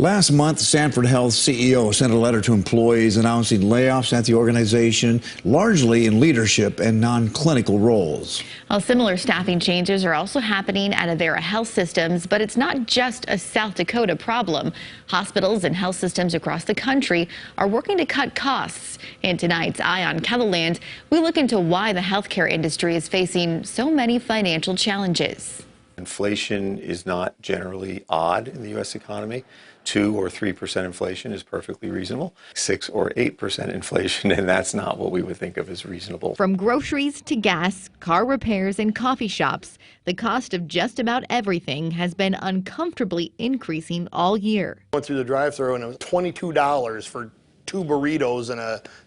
Last month, Sanford Health CEO sent a letter to employees announcing layoffs at the organization, largely in leadership and non-clinical roles. Well, similar staffing changes are also happening at Avera Health Systems, but it's not just a South Dakota problem. Hospitals and health systems across the country are working to cut costs. In tonight's Eye on KELOLAND, we look into why the healthcare industry is facing so many financial challenges. Inflation is not generally odd in the U.S. economy. 2 or 3% inflation is perfectly reasonable. 6 or 8% inflation, and that's not what we would think of as reasonable. From groceries to gas, car repairs, and coffee shops, the cost of just about everything has been uncomfortably increasing all year. Went through the drive-thru and it was $22 for 2 burritos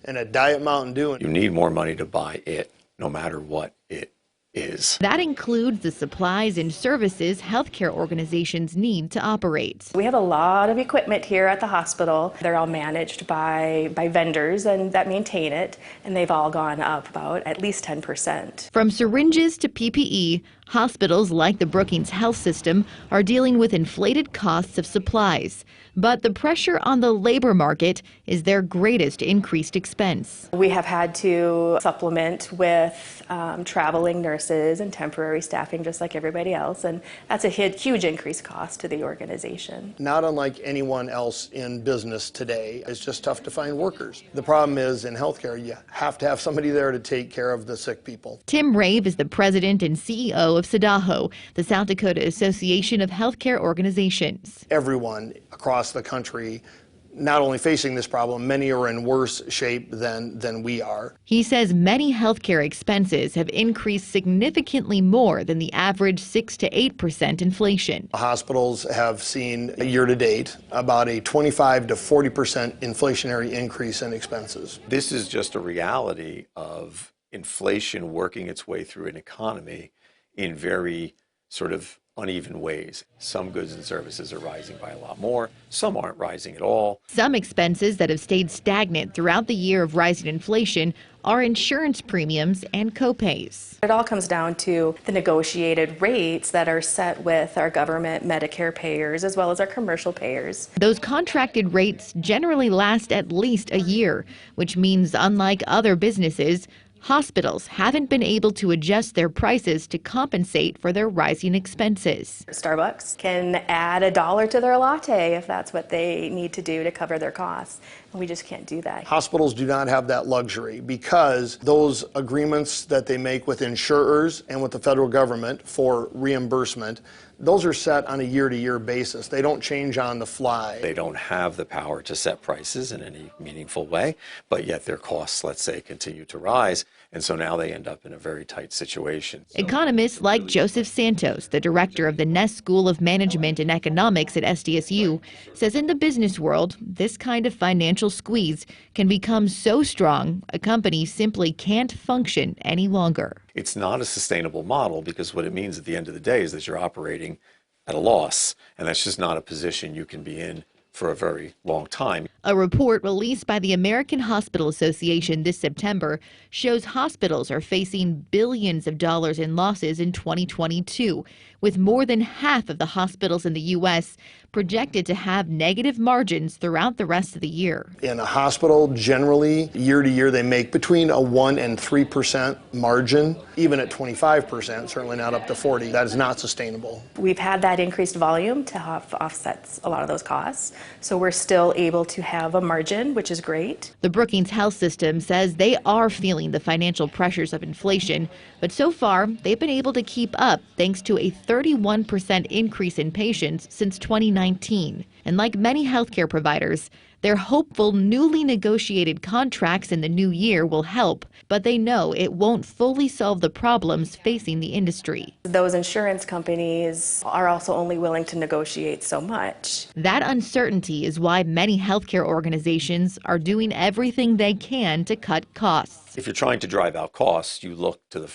and a Diet Mountain Dew. You need more money to buy it, no matter what it is. That includes the supplies and services healthcare organizations need to operate. We have a lot of equipment here at the hospital. They're all managed by vendors and that maintain it, and they've all gone up about at least 10%. From syringes to PPE, hospitals like the Brookings Health System are dealing with inflated costs of supplies. But the pressure on the labor market is their greatest increased expense. We have had to supplement with traveling nurses and temporary staffing just like everybody else, and that's a huge increased cost to the organization. Not unlike anyone else in business today, it's just tough to find workers. The problem is in healthcare, you have to have somebody there to take care of the sick people. Tim Rave is the president and CEO of SDAHO, the South Dakota Association of Healthcare Organizations. Everyone across the country not only facing this problem, many are in worse shape than we are. He says many healthcare expenses have increased significantly more than the average 6 to 8% inflation. Hospitals have seen year to date about a 25 to 40% inflationary increase in expenses. This is just a reality of inflation working its way through an economy in very sort of uneven ways. Some goods and services are rising by a lot more, some aren't rising at all. Some expenses that have stayed stagnant throughout the year of rising inflation are insurance premiums and copays. It all comes down to the negotiated rates that are set with our government Medicare payers as well as our commercial payers. Those contracted rates generally last at least a year, which means unlike other businesses, hospitals haven't been able to adjust their prices to compensate for their rising expenses. Starbucks can add $1 to their latte if that's what they need to do to cover their costs. And we just can't do that. Hospitals do not have that luxury because those agreements that they make with insurers and with the federal government for reimbursement, those are set on a year-to-year basis. They don't change on the fly. They don't have the power to set prices in any meaningful way, but yet their costs, let's say, continue to rise. And so now they end up in a very tight situation. Economists like Joseph Santos, the director of the Ness School of Management and Economics at SDSU, says in the business world, this kind of financial squeeze can become so strong a company simply can't function any longer. It's not a sustainable model because what it means at the end of the day is that you're operating at a loss, and that's just not a position you can be in for a very long time. A report released by the American Hospital Association this September shows hospitals are facing billions of dollars in losses in 2022, with more than half of the hospitals in the U.S. projected to have negative margins throughout the rest of the year. In a hospital, generally, year to year, they make between a 1 and 3% margin. Even at 25%, certainly not up to 40%, that is not sustainable. We've had that increased volume to offset a lot of those costs, so we're still able to have a margin, which is great. The Brookings Health System says they are feeling the financial pressures of inflation, but so far they've been able to keep up thanks to a 31% increase in patients since 2019. And like many healthcare providers, they're hopeful newly negotiated contracts in the new year will help, but they know it won't fully solve the problems facing the industry. Those insurance companies are also only willing to negotiate so much. That uncertainty is why many healthcare organizations are doing everything they can to cut costs. If you're trying to drive out costs, you look to the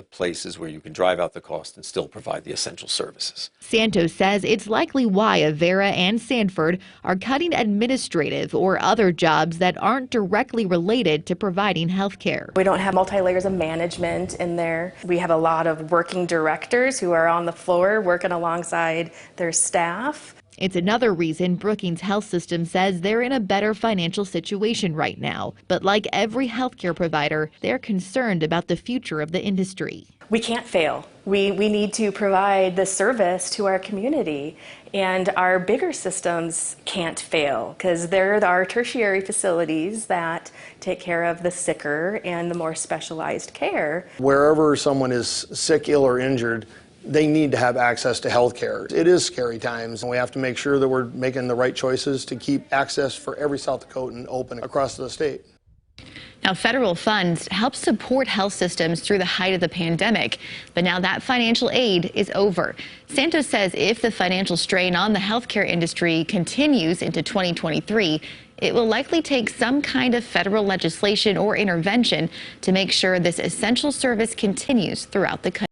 places where you can drive out the cost and still provide the essential services. Santos says it's likely why Avera and Sanford are cutting administrative or other jobs that aren't directly related to providing health care. We don't have multi-layers of management in there. We have a lot of working directors who are on the floor working alongside their staff. It's another reason Brookings Health System says they're in a better financial situation right now. But like every healthcare provider, they're concerned about the future of the industry. We can't fail. We need to provide the service to our community, and our bigger systems can't fail because they're our tertiary facilities that take care of the sicker and the more specialized care. Wherever someone is sick, ill, or injured, they need to have access to health care. It is scary times, and we have to make sure that we're making the right choices to keep access for every South Dakotan open across the state. Now, federal funds help support health systems through the height of the pandemic, but now that financial aid is over. Santos says if the financial strain on the healthcare industry continues into 2023, it will likely take some kind of federal legislation or intervention to make sure this essential service continues throughout the country.